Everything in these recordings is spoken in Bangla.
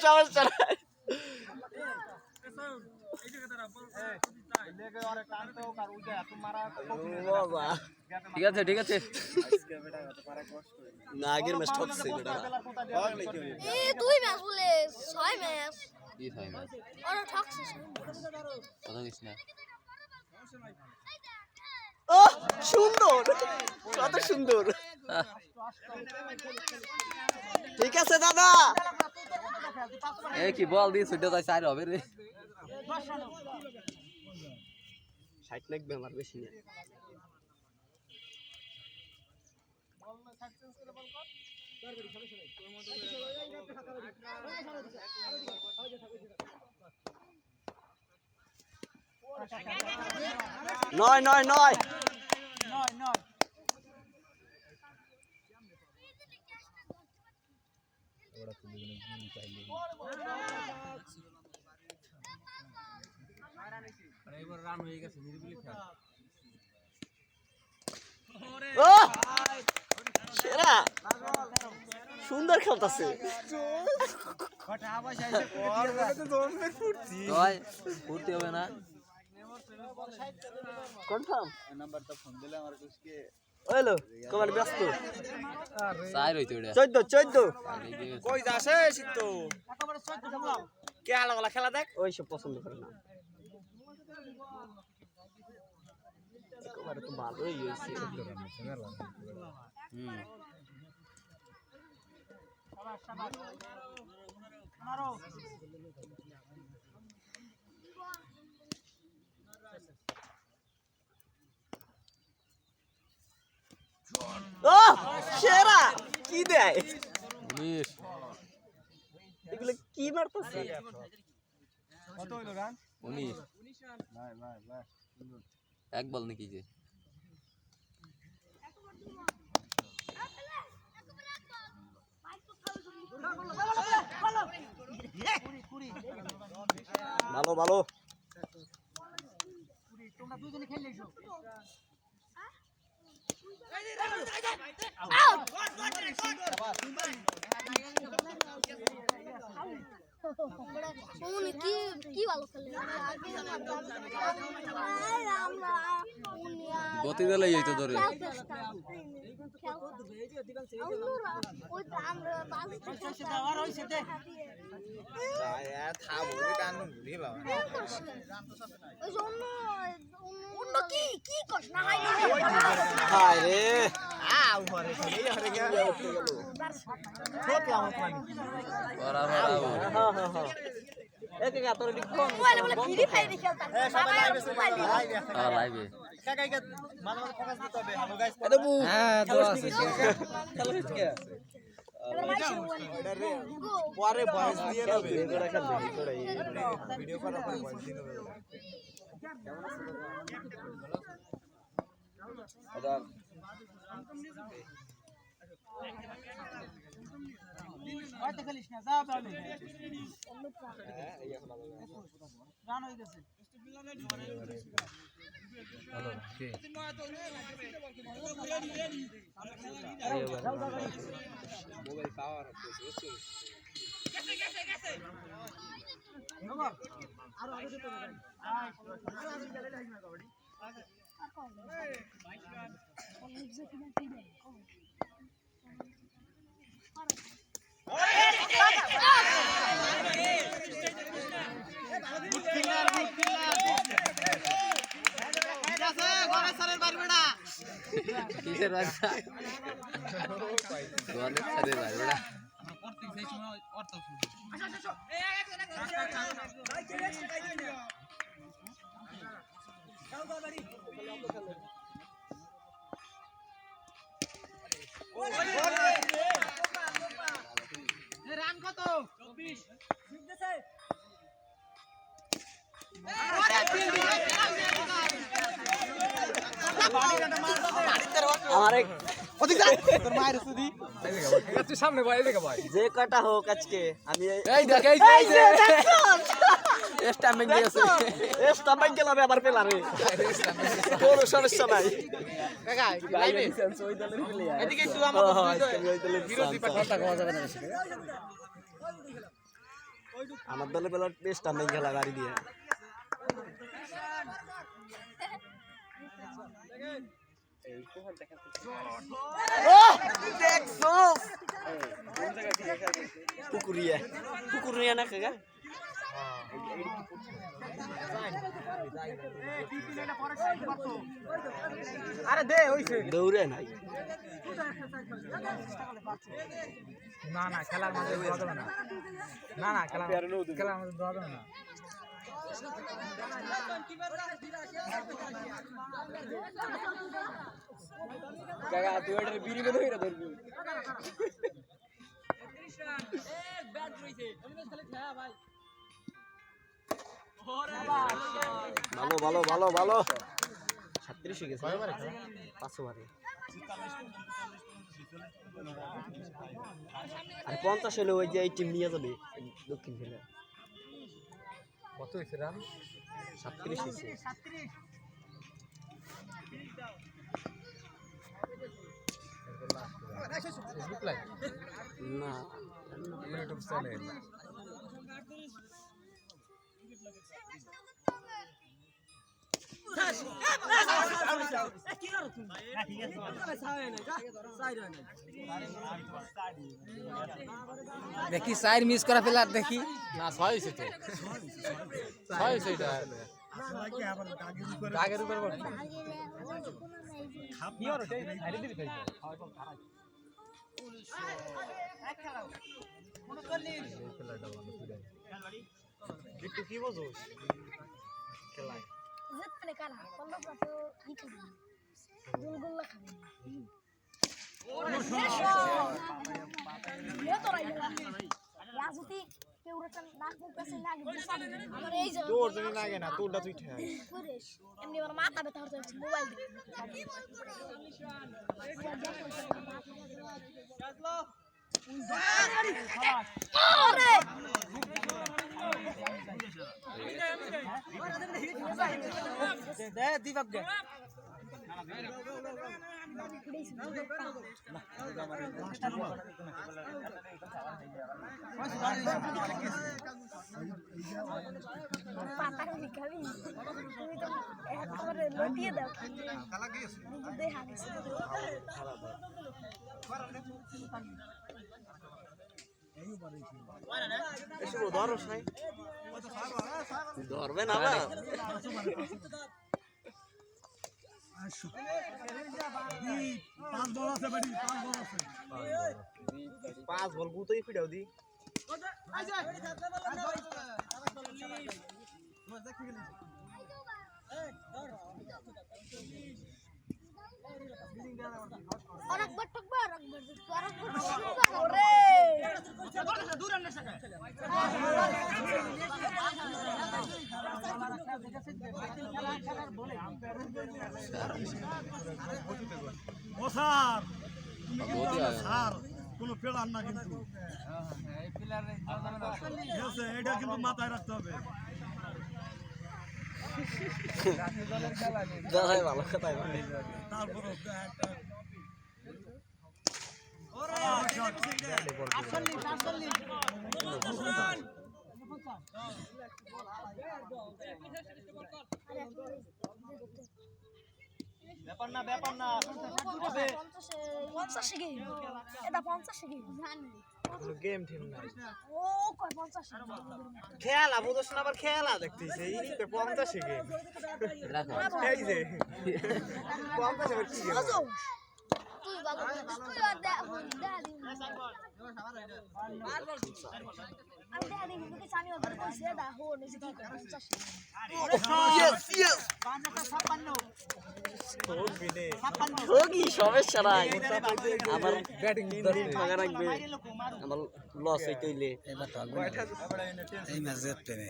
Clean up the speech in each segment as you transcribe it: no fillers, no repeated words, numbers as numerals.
সমস্যা নাই ঠিক আছে ঠিক আছে না আগের ম্যাচ ঠকছে বেটা এই দুই ম্যাচ বলে 6 ম্যাচ কি হয় ম্যাচ ওরা ঠকছে কথা কিছু না ও সুন্দর কত সুন্দর ঠিক আছে দাদা এই কি বল দি ছুটে যায় চার হবে রে 60 লাগবে আমার বেশি না নয় নয় নয় রান হয়ে গেছে নিরিবিলি খেলা ও সেরা সুন্দর খেলতাছে ফুর্তি হবে না কনফার্ম নাম্বারটা ফোন দিলে আমার কুছকে ওইলো কমাল ব্যস্ত চার হইতো এটা 14 কই যাচ্ছে সিদ্ধ একেবারে 14 খেললাম কে আলাদা খেলা দেখ ওই সব পছন্দ করে না একেবারে তো ভালোই হইছে ও সেরা কি দেয় 19 এগুলো কি মারতেছে কত হইলো রান 19 ভাই ভাই ভাই এক বল নাকি যে ভালো ভালো তোমরা দুজনে খেললেছো উনি কি ভালো খেলে গতি দিলেই হইতো ধরে হায় রে এক এক তোর লিখো লাইভে হ্যাঁ দোয়া আছে পরে ভয়েস দিয়ে দেবে ভিডিও করার পরে ভয়েস দিয়ে দেবে এটা হয়তো খেলিস না যা তাহলে রান হয়ে গেছে মোবাইল পাওয়ার আরো আগে যেতে হবে কিসের বাচ্চা দোয়ালে ছাড়ে লাগবে রান কত 24 আমারে ওদিক যা তোর মায়ের সুদি তুই সামনে বয় এদিকে বয় যে কটা হোক আজকে আমি এই দেখ এই যে স্টাম্পিং গেছে স্টাম্পিং গেলাম আবার পেলারে কোনো সমস্যা নাই কাকা লাইভে ওই দলের প্লেয়ার এদিকে একটু আমাদের ওই দলের বিরোধী পার্টি কথা কওয়া যাবে না আমার দলে বেলার বেস্ট আমি খেলা গাড়ি দিয়ে পুকুরিয়া না কাকা আরে দে হইছে দৌড়ে নাই না না খেলার মধ্যে দেওয়া যাবে না না না খেলার মধ্যে দেওয়া যাবে না কাকা তুই ওটার বিড়ি বের হইরা ধরবি ভালো ভালো ভালো ভালো 36 হয়ে গেছে 500 বারে আর 50 হলে ওই যে এই টিম নিয়ে যাবে দক্ষিণ খেলা কত হইছে রান 37 হইছে না ইউটিউব চ্যানেল দেখি সাইড মিস করা প্লেয়ার দেখি না 6 হইছে তো 6 হইছে এটা দাগের উপর পড়ছে কি আর ওটাই হারিয়ে দিবি তাই একটু কি বুঝোস খেলায় জিতলে কারা পল্লব তো কি করবে গোলগোল্লা খাবে তো রাইলা রাজুতি কেউ রকম নাক মুখ কাছে লাগে আমার এই যে তোর জন্য লাগে না তোরটা তুই ঠেক সুরেশ এমনি আমার মাথা ব্যথা হচ্ছে মোবাইল দেখে দে দীপক দে পাতা খাবি তুমি তো একবারে লটিয়ে দাও দেখা গেছে ধরবে না বা পাঁচ বল গুতোই ফিটাও দি আরেকবার টকবা আরেকবার ওরে ও স্যার স্যার কোনো পেলার না কিন্তু এটা কিন্তু মাথায় রাখতে হবে দাদাই ভালো কথা তারপরে ব্যাপার না 50 গেম এটা 50 গেম জানি গেম টিম না ও কয় 50 খেলা বুঝছ না আবার খেলা দেখতেছে এই 50 গেম এই যে 50 এর কি গেম তুই বাবা তুই আর দে আমি দেখা দিই কিন্তু আমি ওদের কইছে দা হো নিছে কি 50 ইয়েস ইয়েস 56 হোগি সমস্যা নাই আমার ব্যাটিং ভাগা রাখবে আমার লস হইতইলে এই ম্যাচ জিতবে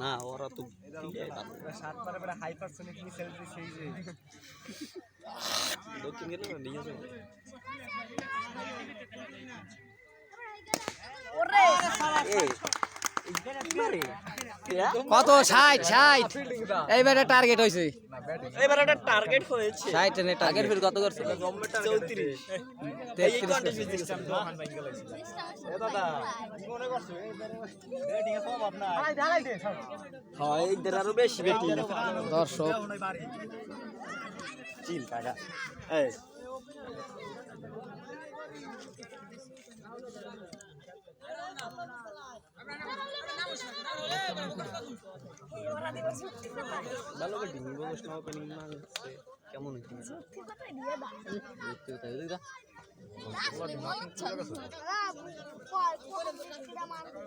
না ওরা তো সাতবার বড় হাইপারসোনিক মিসাইল দিছে এই যে দক্ষিণ গেলে নিয়ে যাবে ওরে এই কত 60 এইবারে টার্গেট হইছে এবার একটা টার্গেট হয়েছে 60 নে টার্গেট ফির কত করছে 34 এই কন্টেস্ট সিস্টেম দোকান ভাঙ গেছে এ দাদা কি মনে করছো ব্যাটিং এ কম আপনার আই ঢালাই দে হয় এদের আরো বেশি বেটি দর্শক চিল কাকা এই ভালো ব্যাটিং ইমোশনাল ওপেনিং মারছে কেমন হইছে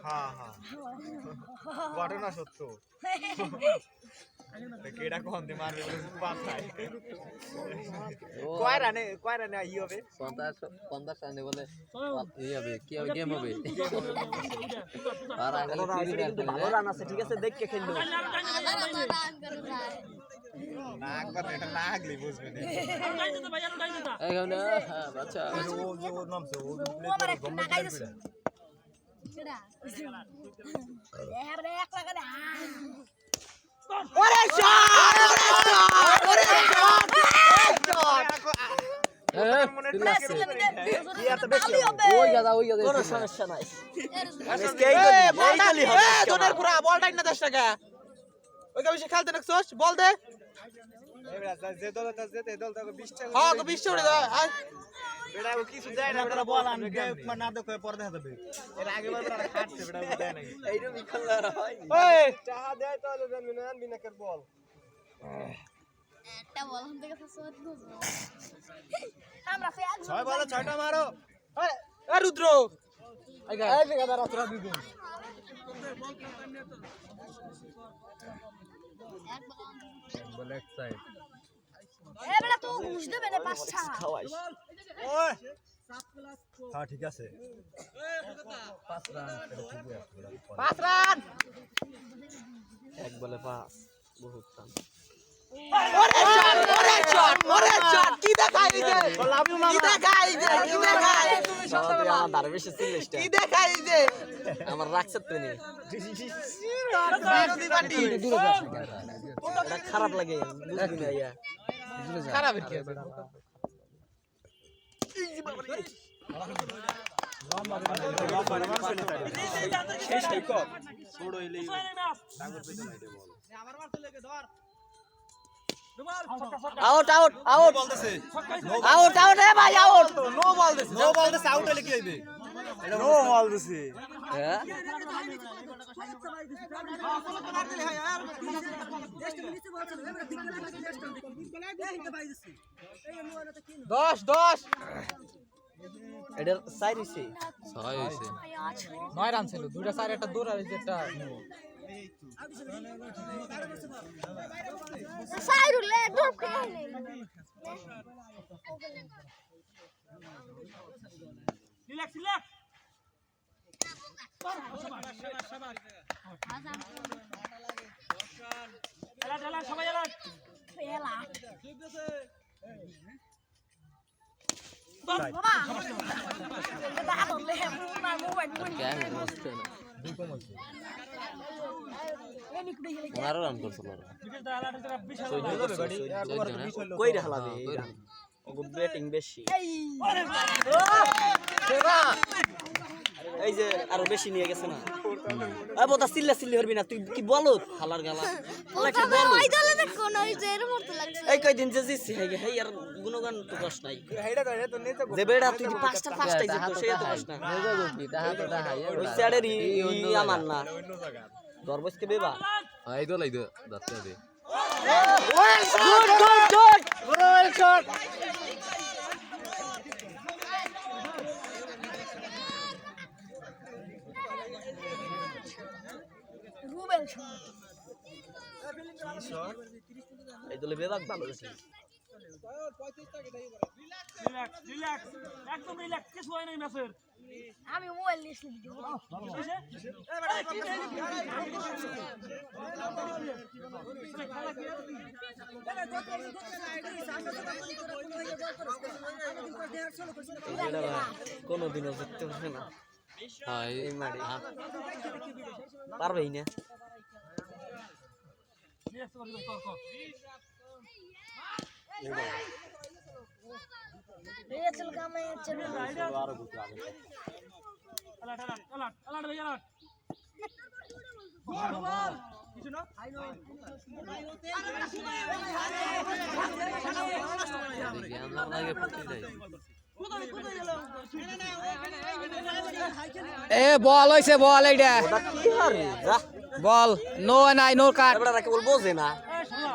হ্যাঁ হ্যাঁ ঘটনা সত্য কেডা কোন দি মারবে পাতায় কয় রানে ই হবে 50 রানে বলে এই হবে কি হবে গেম হবে আর আগে ভালো রান আছে ঠিক আছে দেখকে খেললো না একবার এটা না আগলি বুঝবে না এখানে আচ্ছা ও নামছে ও ওরে শট ওরে শট ওই দাদা কোনো সমস্যা নাই তোদের পুরা বলটাই না 10 টাকা ওই বেশি খেলতে নাকছস বল দে যে দল যে দল তাকে 20 টাকা হ্যাঁ 20 টাকা দে বেটা ও কিছু যায় না বেটা বল আন মানে না দেখো পরে দেখা যাবে এর আগে বার বেটা কাটছে বেটা ও দেয় নাই এইরকম খেলা হয় ওই টাকা দেয় তাহলে জানবি না আনবি না কের বল একটা বল হাতে কাছে সত বুঝবো আমরা ফেল 6 বলে 6টা মারো এ রুদ্র এই বেটা রাতরা দিবি বল এক সাইড এ বেটা তো ঘুষ দেবে না 5টা খাওয়াই ওই হ্যাঁ ঠিক আছে 5 রান এক বলে 5 বহুত রান ওরে শট কি দেখাই যে কি দেখাই যে আমার দাঁড়ে বেশি সিলেস্টা কি দেখাই যে আমার রাখছে তো নি এটা খারাপ লাগে বুঝবি না ইয়া খারাপ কি আছে সেই কপ ছোট হইলেই ডাঙ্গর পেছনে এটা বল আমার মারতে লাগে ধর আউট আউট আউট বলতেছে আউট আউট এ ভাই আউট নো বল দিছে আউট হলে কি হইবে নো বল দিছে হ্যাঁ দশ 10 এটার সাইড হইছে 6 হইছে 9 রান ছিল দুইটা চার একটা দৌড় আর একটা সাইরুলে ড্রপ করে রিল্যাক্স রিল্যাক্স এলা এলা সবাই এলা ফেলা বাবা এটা ধরলে না মোবাইল কেন বুঝতে না ওনারও রান করছিল কই হালাবে ওগো ব্যাটিং বেশি এই যে আরো বেশি নিয়ে গেছে না আরে বোতা সিল্লা সিল্লি হরবি না তুই কি বলো হালার গালা কি বলো ওই দলে না কোন ওই যে এর মত লাগছে এই কয়দিন যে জিসি হেই আর গুণগান তো কষ্ট নাই হেডা ধরে তো নিতে যে বেড়া তুই পাঁচটাই যেত সে তো কষ্ট না ওই স্যারের আমার না দরবসকে বেবা এই দো যাচ্ছে দে good good good goal shot Rubel shot এই দলে বেবাক ভালো আছে রিল্যাক্স রিল্যাক্স একদম রিল্যাক্স কিছু হয় নাই ম্যাচের আমি মোবাইল নিয়ে দিব কোনোদিনও জিততে পারে না হ্যাঁ এই মাঠে পারবেই না ये चल का मैं चल আমার লাগে ফুটি যায় এ বল হইছে বল এইটা কি হারে যা বল নো নাই নো কাট এবড়া কেবল বোঝে না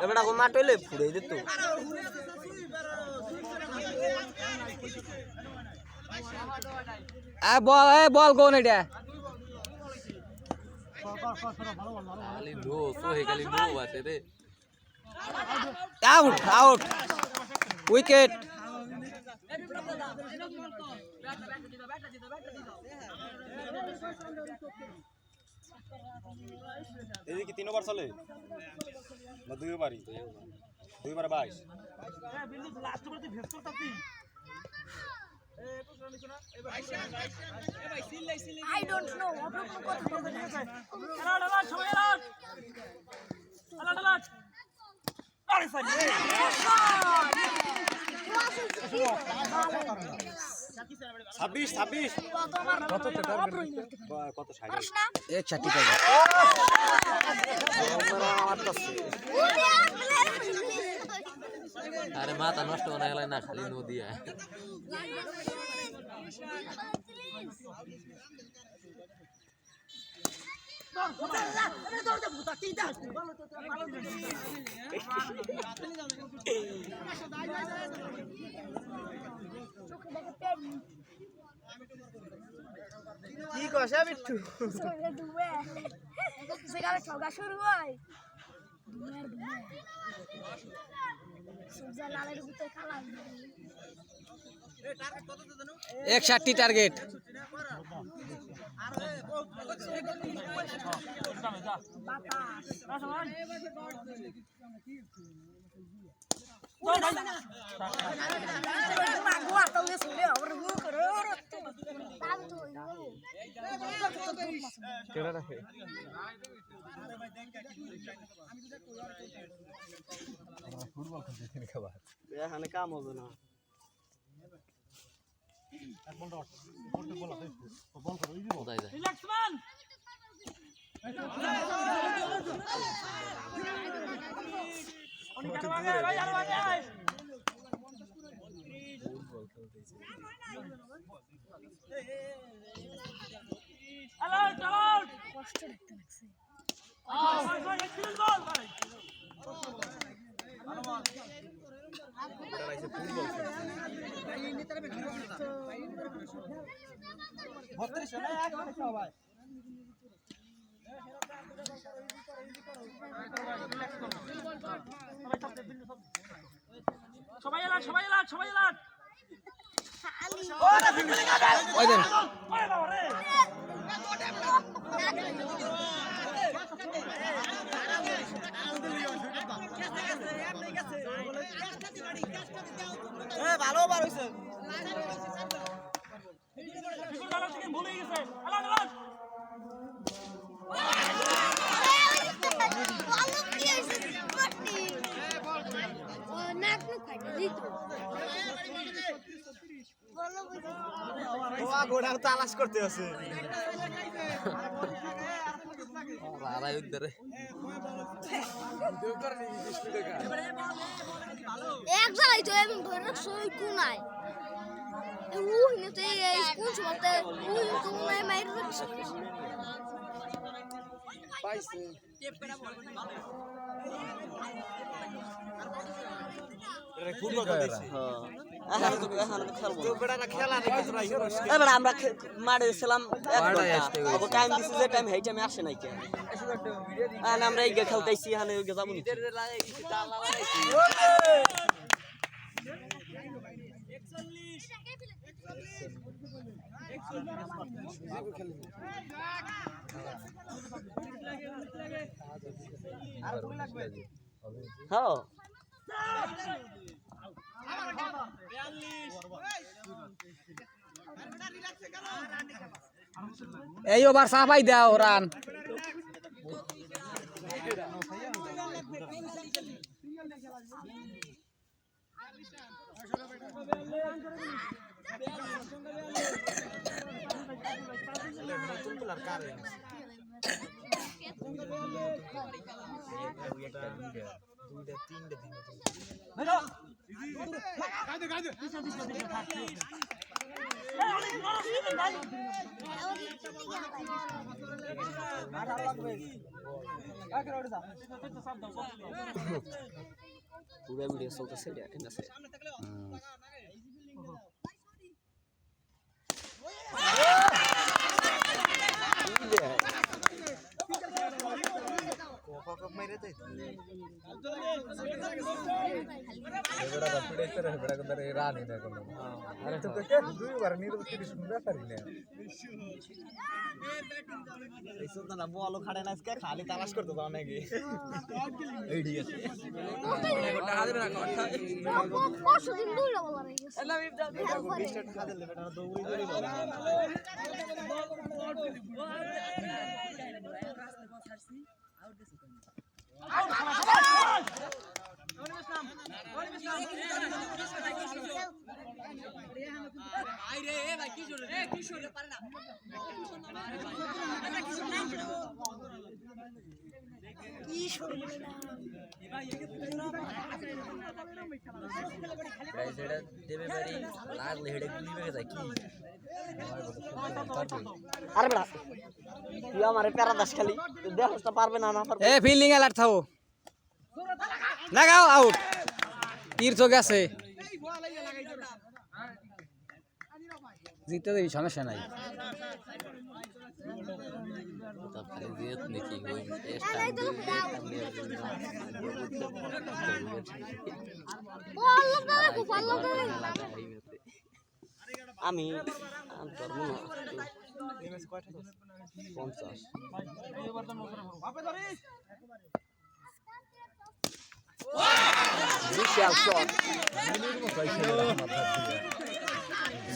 এবড়া কো মাঠ হইলে ফুড়াই দিত এ বল কোন এইটা খালি লো সোহে খালি লো আছে রে আউট আউট উইকেট এই কি 3 ওভার চলে না 2 ওভারই 2 ওভার 22 লাস্ট ওভারে ভেস করতাছি I don't know. আমরা কোনো কথা বলবো না। আলাট সবাই আলাট আরে সাইড 26 কত 60 এক ছাটি পাইবা আরে মাথা নষ্ট হয়ে গেল না খালি নদী কি কষা বিট্টু সেখানে ঠগা শুরু হয় সূর্য লালের ভিতরে খেলা এক 60 টার্গেট এখানে কাম হবে না কোথায় যায় রিল্যাক্স ম্যান অনেক আগে ভাই আগে আলাউট আলাউট কষ্ট দেখতে লাগছে এক্সিলেন্ট বল ভাই সবাই এলাট ওই দেন ওরে বাবা রে ভালো বার হইছে বিপুল দাদা থেকে ভুলে গেছে আলাউট আলাউট ঘোড়া তালাশ করতে আছে আড়াই উদ্ধারে এক জায়গায় তো এমন ধরে রাখছো ওই কোনায় উহ নিতে এই স্কুল চলতে উহ কোনায় মাইরে রাখছো পাইছে ফুটবল খেলতেছি এখন তো খেলবো তো বেটা খেলা দেখে তোরা হিরো এবার আমরা মাঠে ছিলাম এক টাইম দিছি যে টাইম হেই টাইমে আসে নাই কেন আর আমরা এই খেলতেছি এখানে ওই যাবো নি হ্যাঁ এই ওভার সাফাই দাও রান নতুন প্লেয়ার কার দুইটা তিনটা দিন পুরো ভিডিও চলতেছে ঠিক আছে মেরে দেয় বলো খাড়ে না খালি তালাশ করতে পারো নাকি পরশুদিন দুইটা বলা রয়ে গেছে আরে বেটা তুই আমারে প্যারা দাস খালি দেখতে পারবে না না পারবে এ ফিল্ডিং অ্যালার্ট থাও লাগাও আউট তীর তো গেছে জিততে দেবি সমস্যা নাই আমি ধরবো না 50 বিশাল শট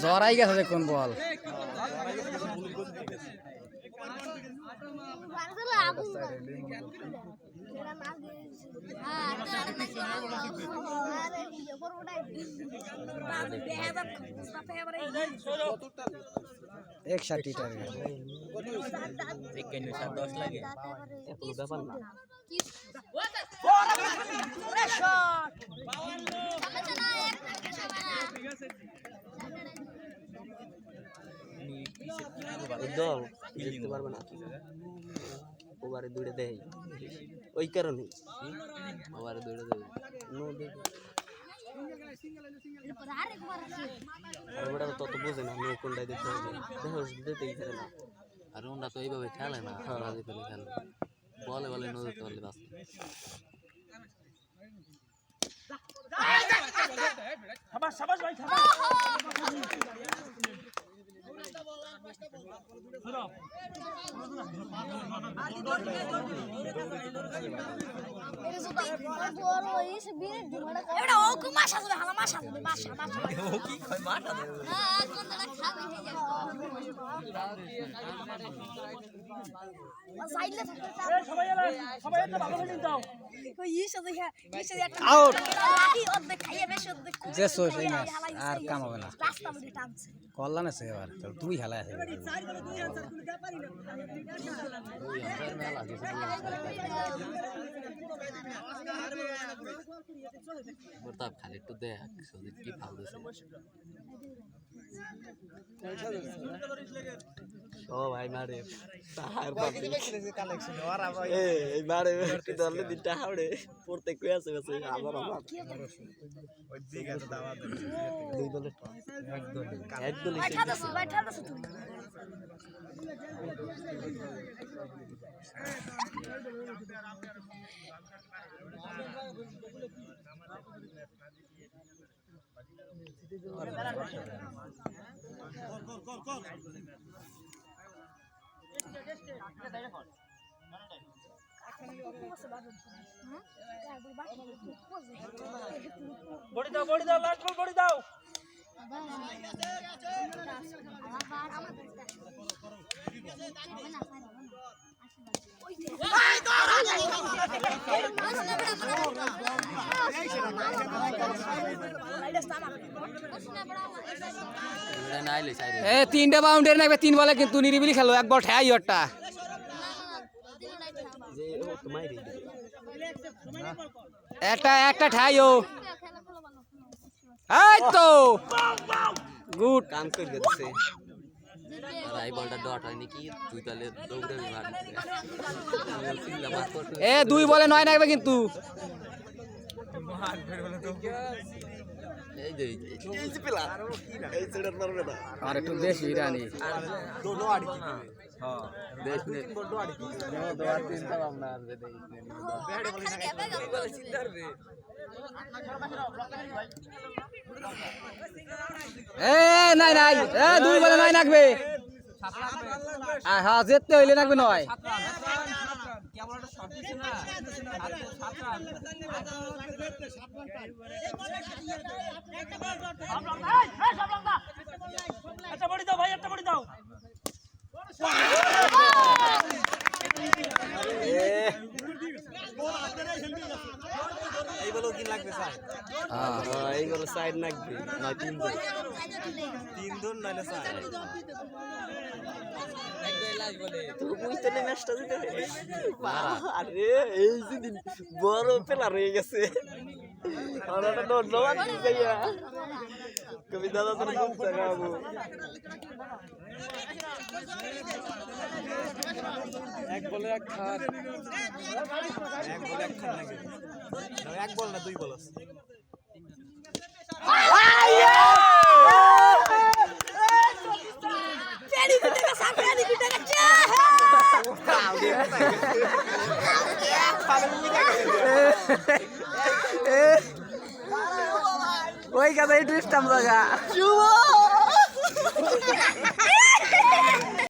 জরাই গেছে কোন বল एक षाटी टार्गेट ব্যাপার না দল জিততে পারবে না ওভারে দৌড়ে দেয় ওই কারণে ওভারে দৌড়ে দেবে নো দেবে আর ওটা তত বোঝে না নো কোনটাই দিতে হবে দেখো দিতেই পারে না আর ওরা তো এইভাবে খেলে না রাজি ফেলে খেলে বলে বলে ন দিতে পারলে বাস শাবাশ শাবাশ ভাই শাবাশ এটা ও কো মাশা যাবে হালা মাশা যাবে মাশা মাশা ও কি কয় মাটা দেবে হ্যাঁ কোনটা খাবে হয়ে যাবে সাইডে থাকতে সবাই একটা ভালো ফিল্ডিং দাও ওই ইসে একটা আউট লাঠি অর্ধেক খাইয়ে বেশি অর্ধেক যে সোস এই ম্যাচ আর কাম হবে না রাস্তা মধ্যে টানছে কল্যাণ আছে এবার তুই খেলা আছে ওই আনসার মেলা কিছু বর্তাব খালি একটু দেখ সুজিত কি ফাল দিছে সবাই মারে তাহার বাপে কালেকশন ওরা ভাই এই মারে দলে দিটা হাওড়ে পড়তে কই আছে গেছে আবার আমার ওই জায়গাতে দাওয়াত দুই দলে এক দলে বাইঠা দাও তুমি বডি দাও লাস্ট বল বডি দাও এ তিনটা বাউন্ডারি নাকবে 3 বলে কিন্তু নিরিবিলি খেলো এক বল ঠাই ওটা যে ও তোমায় রে একটা ঠাইও এই তো গুড কাম করে দিচ্ছে এই বলটা ডট হয়নি কি তুই তাহলে দৌড়ে মার এ 2 বলে 9 নাকবে কিন্তু এই যে এই যে পেলা এই ছেড়ার পারবে না আর একটু বেশি রানি দোনো আড়ি দিবে হ্যাঁ দেশ নে বড় আড়ি দিবে দোয়া চিন্তা ভাবনা আর দে ব্যাট বলি না এ নাই এ 2 বলে 9 নাকবে হ্যাঁ যেতে হইলে নাকবে 9 একটা বড়ি দাও ভাই একটা বড়ি দাও এই বলো কি লাগবে স্যার হ্যাঁ এইগুলো সাইড নাকবে নয় 3 জন 3 জন নাইলে স্যার তো বুঝতে নেই ম্যাচটা জিতে আরে এই যে বড় পেলা রয়ে গেছে আর একটা ডট জমা দিছে ইয়া কবি দাদা তোর ঘুম চাগাবো এক বলে এক খান নাকি এক বল না 2 বল আছে ওই কথা এই টুইস্ট আমরা